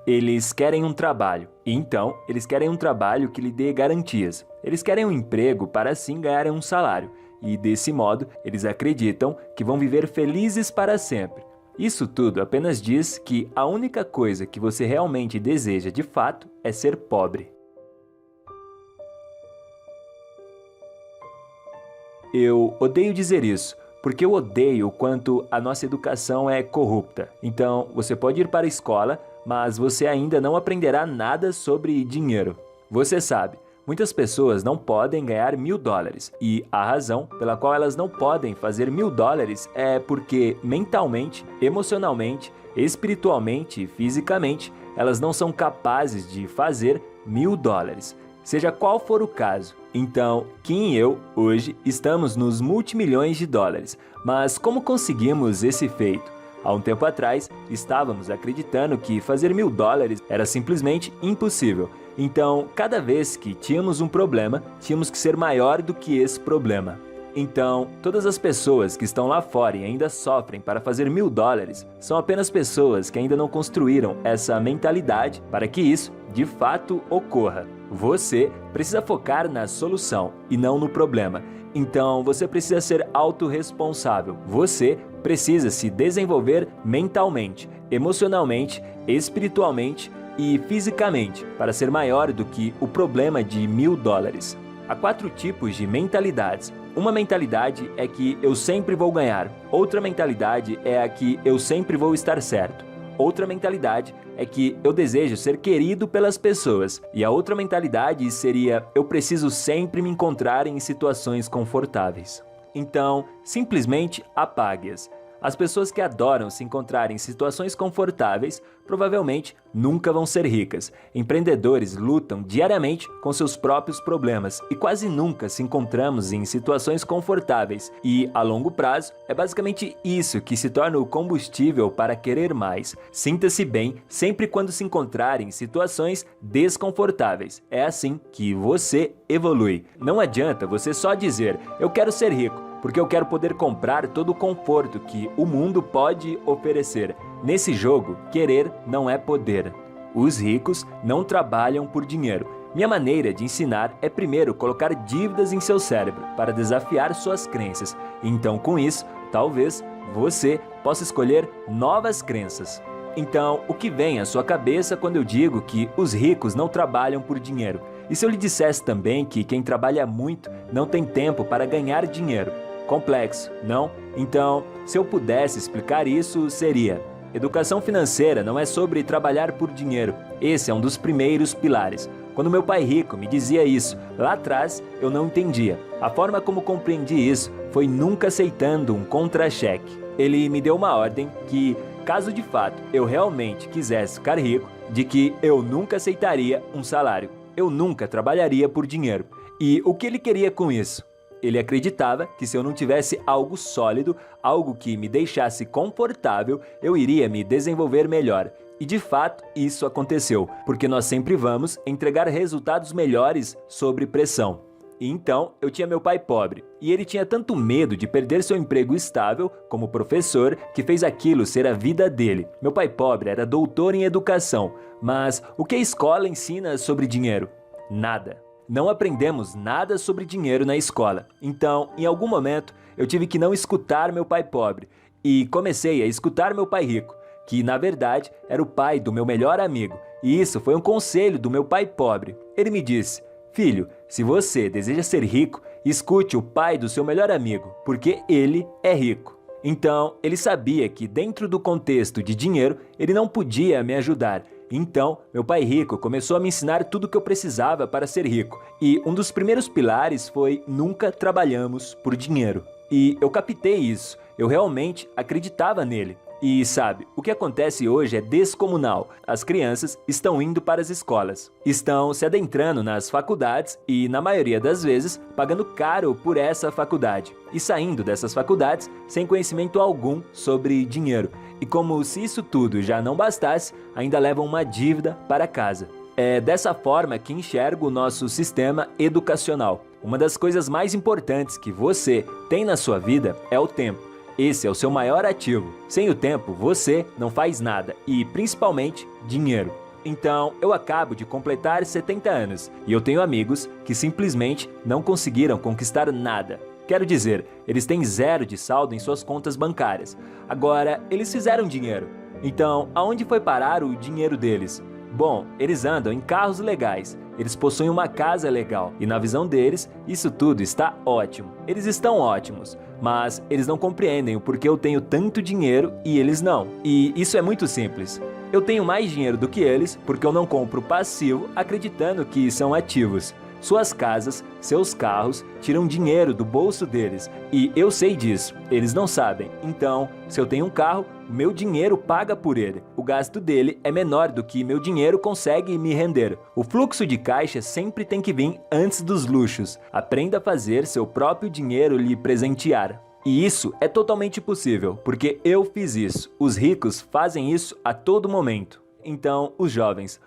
Eles querem um trabalho, e então eles querem um trabalho que lhe dê garantias. Eles querem um emprego para assim ganharem um salário, e desse modo eles acreditam que vão viver felizes para sempre. Isso tudo apenas diz que a única coisa que você realmente deseja de fato é ser pobre. Eu odeio dizer isso, porque eu odeio o quanto a nossa educação é corrupta. Então, você pode ir para a escola, mas você ainda não aprenderá nada sobre dinheiro. Você sabe, muitas pessoas não podem ganhar $1000 e a razão pela qual elas não podem fazer $1000 é porque mentalmente, emocionalmente, espiritualmente e fisicamente elas não são capazes de fazer $1000. Seja qual for o caso. Então, Kim e eu, hoje, estamos nos multimilhões de dólares. Mas como conseguimos esse feito? Há um tempo atrás, estávamos acreditando que fazer $1000 era simplesmente impossível. Então, cada vez que tínhamos um problema, tínhamos que ser maior do que esse problema. Então, todas as pessoas que estão lá fora e ainda sofrem para fazer $1000 são apenas pessoas que ainda não construíram essa mentalidade para que isso, de fato, ocorra. Você precisa focar na solução e não no problema. Então, você precisa ser autorresponsável. Você precisa se desenvolver mentalmente, emocionalmente, espiritualmente e fisicamente para ser maior do que o problema de $1000. Há 4 tipos de mentalidades. Uma mentalidade é que eu sempre vou ganhar. Outra mentalidade é a que eu sempre vou estar certo. Outra mentalidade é que eu desejo ser querido pelas pessoas. E a outra mentalidade seria eu preciso sempre me encontrar em situações confortáveis. Então, simplesmente apague-as. As pessoas que adoram se encontrar em situações confortáveis provavelmente nunca vão ser ricas. Empreendedores lutam diariamente com seus próprios problemas e quase nunca se encontramos em situações confortáveis. E, a longo prazo, é basicamente isso que se torna o combustível para querer mais. Sinta-se bem sempre quando se encontrar em situações desconfortáveis. É assim que você evolui. Não adianta você só dizer, eu quero ser rico, porque eu quero poder comprar todo o conforto que o mundo pode oferecer. Nesse jogo, querer não é poder. Os ricos não trabalham por dinheiro. Minha maneira de ensinar é primeiro colocar dívidas em seu cérebro para desafiar suas crenças. Então, com isso, talvez você possa escolher novas crenças. Então, o que vem à sua cabeça quando eu digo que os ricos não trabalham por dinheiro? E se eu lhe dissesse também que quem trabalha muito não tem tempo para ganhar dinheiro? Complexo, não? Então, se eu pudesse explicar isso, seria: educação financeira não é sobre trabalhar por dinheiro. Esse é um dos primeiros pilares. Quando meu pai rico me dizia isso, lá atrás, eu não entendia. A forma como compreendi isso foi nunca aceitando um contra-cheque. Ele me deu uma ordem que, caso de fato eu realmente quisesse ficar rico, de que eu nunca aceitaria um salário. Eu nunca trabalharia por dinheiro. E o que ele queria com isso? Ele acreditava que se eu não tivesse algo sólido, algo que me deixasse confortável, eu iria me desenvolver melhor. E de fato, isso aconteceu, porque nós sempre vamos entregar resultados melhores sob pressão. E então, eu tinha meu pai pobre, e ele tinha tanto medo de perder seu emprego estável como professor que fez aquilo ser a vida dele. Meu pai pobre era doutor em educação, mas o que a escola ensina sobre dinheiro? Nada. Não aprendemos nada sobre dinheiro na escola. Então, em algum momento, eu tive que não escutar meu pai pobre e comecei a escutar meu pai rico, que na verdade era o pai do meu melhor amigo. E isso foi um conselho do meu pai pobre. Ele me disse: filho, se você deseja ser rico, escute o pai do seu melhor amigo, porque ele é rico. Então, ele sabia que dentro do contexto de dinheiro, ele não podia me ajudar. Então, meu pai rico começou a me ensinar tudo o que eu precisava para ser rico. E um dos primeiros pilares foi: nunca trabalhamos por dinheiro. E eu captei isso, eu realmente acreditava nele. E sabe, o que acontece hoje é descomunal. As crianças estão indo para as escolas, estão se adentrando nas faculdades e, na maioria das vezes, pagando caro por essa faculdade. E saindo dessas faculdades sem conhecimento algum sobre dinheiro. E como se isso tudo já não bastasse, ainda levam uma dívida para casa. É dessa forma que enxergo o nosso sistema educacional. Uma das coisas mais importantes que você tem na sua vida é o tempo. Esse é o seu maior ativo. Sem o tempo, você não faz nada e, principalmente, dinheiro. Então, eu acabo de completar 70 anos e eu tenho amigos que simplesmente não conseguiram conquistar nada. Quero dizer, eles têm zero de saldo em suas contas bancárias. Agora, eles fizeram dinheiro. Então, aonde foi parar o dinheiro deles? Bom, eles andam em carros legais, eles possuem uma casa legal e na visão deles, isso tudo está ótimo. Eles estão ótimos, mas eles não compreendem o porquê eu tenho tanto dinheiro e eles não. E isso é muito simples. Eu tenho mais dinheiro do que eles porque eu não compro passivo acreditando que são ativos. Suas casas, seus carros tiram dinheiro do bolso deles e eu sei disso, eles não sabem. Então, se eu tenho um carro, meu dinheiro paga por ele. O gasto dele é menor do que meu dinheiro consegue me render. O fluxo de caixa sempre tem que vir antes dos luxos. Aprenda a fazer seu próprio dinheiro lhe presentear. E isso é totalmente possível, porque eu fiz isso. Os ricos fazem isso a todo momento. Então, os jovens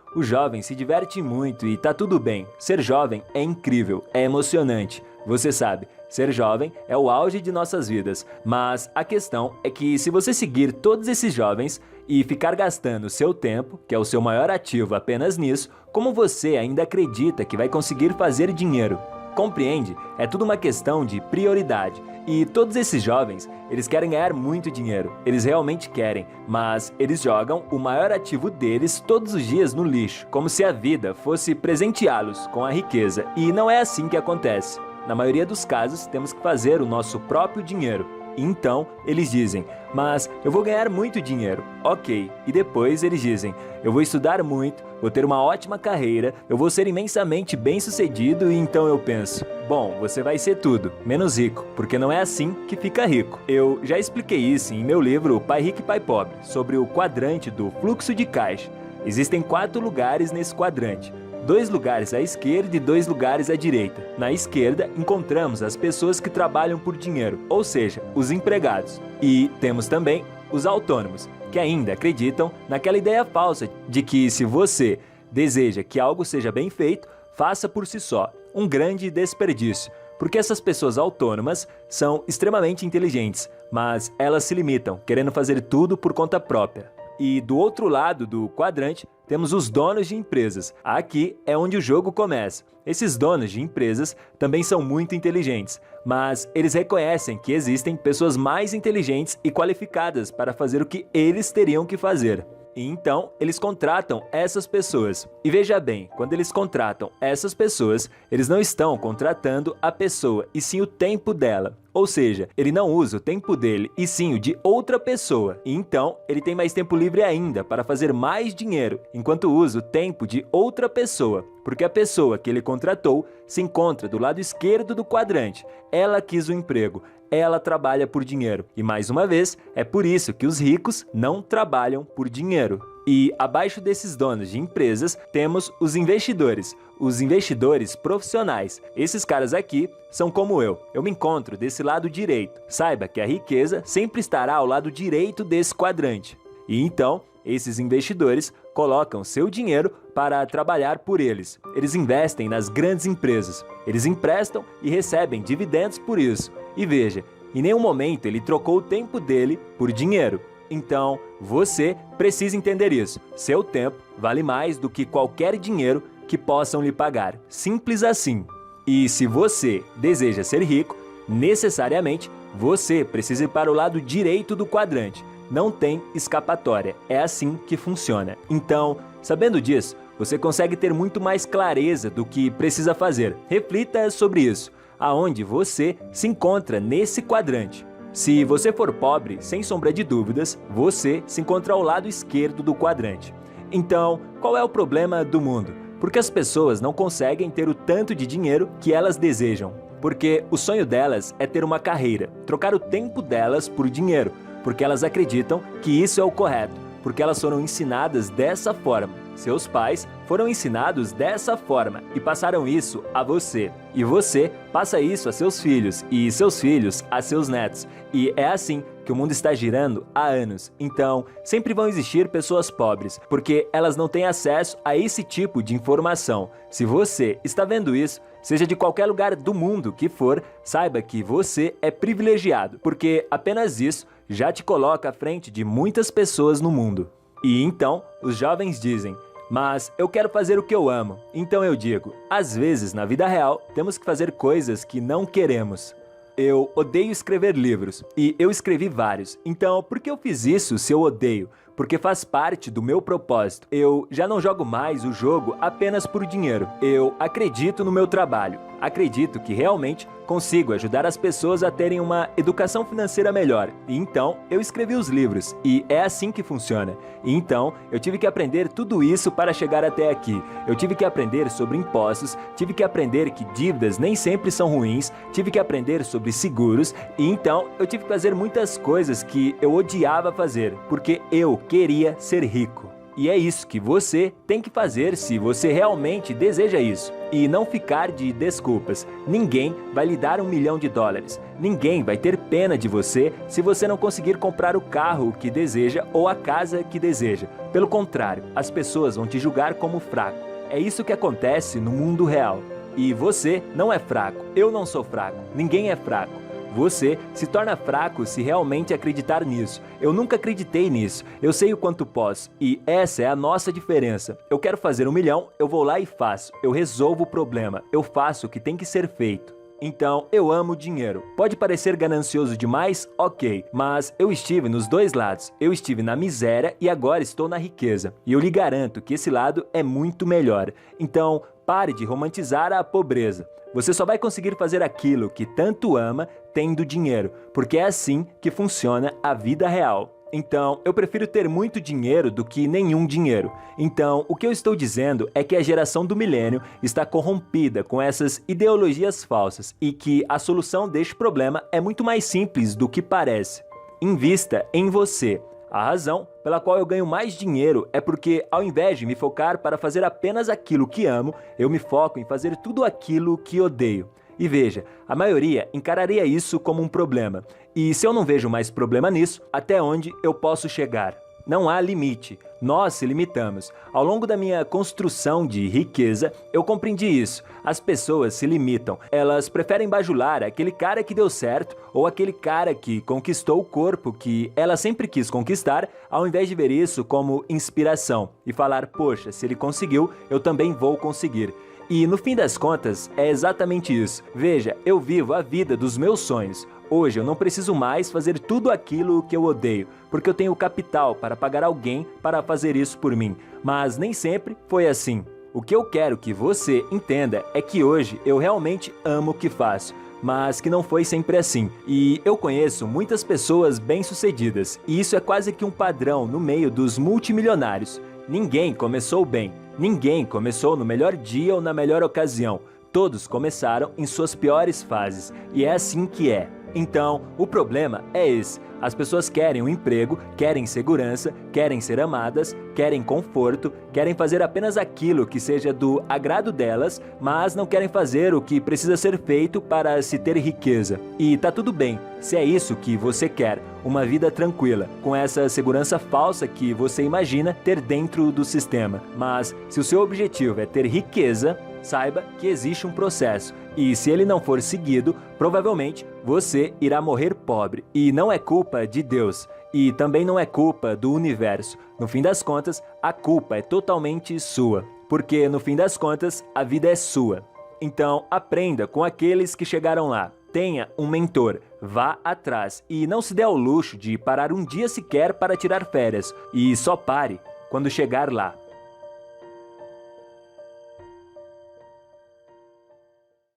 se divertem muito e tá tudo bem. Ser jovem é incrível, é emocionante. Você sabe, ser jovem é o auge de nossas vidas. Mas a questão é que se você seguir todos esses jovens e ficar gastando seu tempo, que é o seu maior ativo apenas nisso, como você ainda acredita que vai conseguir fazer dinheiro? Compreende? É tudo uma questão de prioridade. E todos esses jovens, eles querem ganhar muito dinheiro. Eles realmente querem, mas eles jogam o maior ativo deles todos os dias no lixo, como se a vida fosse presenteá-los com a riqueza. E não é assim que acontece. Na maioria dos casos, temos que fazer o nosso próprio dinheiro. Então, eles dizem, mas eu vou ganhar muito dinheiro. Ok. E depois eles dizem, eu vou estudar muito, vou ter uma ótima carreira, eu vou ser imensamente bem-sucedido e então eu penso, bom, você vai ser tudo, menos rico, porque não é assim que fica rico. Eu já expliquei isso em meu livro Pai Rico e Pai Pobre, sobre o quadrante do fluxo de caixa. Existem 4 lugares nesse quadrante. 2 lugares à esquerda e 2 lugares à direita. Na esquerda, encontramos as pessoas que trabalham por dinheiro, ou seja, os empregados. E temos também os autônomos, que ainda acreditam naquela ideia falsa de que se você deseja que algo seja bem feito, faça por si só. Um grande desperdício, porque essas pessoas autônomas são extremamente inteligentes, mas elas se limitam, querendo fazer tudo por conta própria. E do outro lado do quadrante, temos os donos de empresas. Aqui é onde o jogo começa. Esses donos de empresas também são muito inteligentes, mas eles reconhecem que existem pessoas mais inteligentes e qualificadas para fazer o que eles teriam que fazer. E então, eles contratam essas pessoas. E veja bem, quando eles contratam essas pessoas, eles não estão contratando a pessoa, e sim o tempo dela. Ou seja, ele não usa o tempo dele, e sim o de outra pessoa. E então, ele tem mais tempo livre ainda para fazer mais dinheiro, enquanto usa o tempo de outra pessoa. Porque a pessoa que ele contratou se encontra do lado esquerdo do quadrante. Ela quis o emprego. Ela trabalha por dinheiro. E mais uma vez, é por isso que os ricos não trabalham por dinheiro. E abaixo desses donos de empresas, temos os investidores profissionais. Esses caras aqui são como eu me encontro desse lado direito. Saiba que a riqueza sempre estará ao lado direito desse quadrante. E então, esses investidores colocam seu dinheiro para trabalhar por eles. Eles investem nas grandes empresas. Eles emprestam e recebem dividendos por isso. E veja, em nenhum momento ele trocou o tempo dele por dinheiro. Então, você precisa entender isso. Seu tempo vale mais do que qualquer dinheiro que possam lhe pagar. Simples assim. E se você deseja ser rico, necessariamente você precisa ir para o lado direito do quadrante. Não tem escapatória. É assim que funciona. Então, sabendo disso, você consegue ter muito mais clareza do que precisa fazer. Reflita sobre isso. Aonde você se encontra nesse quadrante. Se você for pobre, sem sombra de dúvidas, você se encontra ao lado esquerdo do quadrante. Então, qual é o problema do mundo? Porque as pessoas não conseguem ter o tanto de dinheiro que elas desejam. Porque o sonho delas é ter uma carreira, trocar o tempo delas por dinheiro, porque elas acreditam que isso é o correto, porque elas foram ensinadas dessa forma. Seus pais foram ensinados dessa forma e passaram isso a você. E você passa isso a seus filhos e seus filhos a seus netos. E é assim que o mundo está girando há anos. Então, sempre vão existir pessoas pobres, porque elas não têm acesso a esse tipo de informação. Se você está vendo isso, seja de qualquer lugar do mundo que for, saiba que você é privilegiado, porque apenas isso já te coloca à frente de muitas pessoas no mundo. E então, os jovens dizem, mas eu quero fazer o que eu amo. Então eu digo, às vezes na vida real temos que fazer coisas que não queremos. Eu odeio escrever livros, e eu escrevi vários. Então, por que eu fiz isso se eu odeio? Porque faz parte do meu propósito. Eu já não jogo mais o jogo apenas por dinheiro. Eu acredito no meu trabalho. Acredito que realmente consigo ajudar as pessoas a terem uma educação financeira melhor. E então, eu escrevi os livros, e é assim que funciona. E então, eu tive que aprender tudo isso para chegar até aqui. Eu tive que aprender sobre impostos, tive que aprender que dívidas nem sempre são ruins, tive que aprender sobre seguros, e então, eu tive que fazer muitas coisas que eu odiava fazer, porque eu queria ser rico. E é isso que você tem que fazer se você realmente deseja isso. E não ficar de desculpas. Ninguém vai lhe dar $1 milhão. Ninguém vai ter pena de você se você não conseguir comprar o carro que deseja ou a casa que deseja. Pelo contrário, as pessoas vão te julgar como fraco. É isso que acontece no mundo real. E você não é fraco. Eu não sou fraco. Ninguém é fraco. Você se torna fraco se realmente acreditar nisso. Eu nunca acreditei nisso. Eu sei o quanto posso. E essa é a nossa diferença. Eu quero fazer $1 milhão, eu vou lá e faço. Eu resolvo o problema. Eu faço o que tem que ser feito. Então, eu amo dinheiro. Pode parecer ganancioso demais? Ok. Mas eu estive nos dois lados. Eu estive na miséria e agora estou na riqueza. E eu lhe garanto que esse lado é muito melhor. Então, pare de romantizar a pobreza. Você só vai conseguir fazer aquilo que tanto ama tendo dinheiro, porque é assim que funciona a vida real. Então, eu prefiro ter muito dinheiro do que nenhum dinheiro. Então, o que eu estou dizendo é que a geração do milênio está corrompida com essas ideologias falsas e que a solução deste problema é muito mais simples do que parece. Invista em você. A razão pela qual eu ganho mais dinheiro é porque, ao invés de me focar para fazer apenas aquilo que amo, eu me foco em fazer tudo aquilo que odeio. E veja, a maioria encararia isso como um problema. E se eu não vejo mais problema nisso, até onde eu posso chegar? Não há limite. Nós se limitamos. Ao longo da minha construção de riqueza, eu compreendi isso. As pessoas se limitam. Elas preferem bajular aquele cara que deu certo ou aquele cara que conquistou o corpo que ela sempre quis conquistar, ao invés de ver isso como inspiração e falar, poxa, se ele conseguiu, eu também vou conseguir. E no fim das contas, é exatamente isso. Veja, eu vivo a vida dos meus sonhos. Hoje eu não preciso mais fazer tudo aquilo que eu odeio, porque eu tenho capital para pagar alguém para fazer isso por mim. Mas nem sempre foi assim. O que eu quero que você entenda é que hoje eu realmente amo o que faço, mas que não foi sempre assim. E eu conheço muitas pessoas bem-sucedidas, e isso é quase que um padrão no meio dos multimilionários. Ninguém começou bem, ninguém começou no melhor dia ou na melhor ocasião. Todos começaram em suas piores fases, e é assim que é. Então, o problema é esse. As pessoas querem um emprego, querem segurança, querem ser amadas, querem conforto, querem fazer apenas aquilo que seja do agrado delas, mas não querem fazer o que precisa ser feito para se ter riqueza. E tá tudo bem, se é isso que você quer, uma vida tranquila, com essa segurança falsa que você imagina ter dentro do sistema. Mas, se o seu objetivo é ter riqueza, saiba que existe um processo, e se ele não for seguido, provavelmente você irá morrer pobre. E não é culpa de Deus, e também não é culpa do universo. No fim das contas, a culpa é totalmente sua, porque no fim das contas, a vida é sua. Então, aprenda com aqueles que chegaram lá. Tenha um mentor, vá atrás e não se dê ao luxo de parar um dia sequer para tirar férias. E só pare quando chegar lá.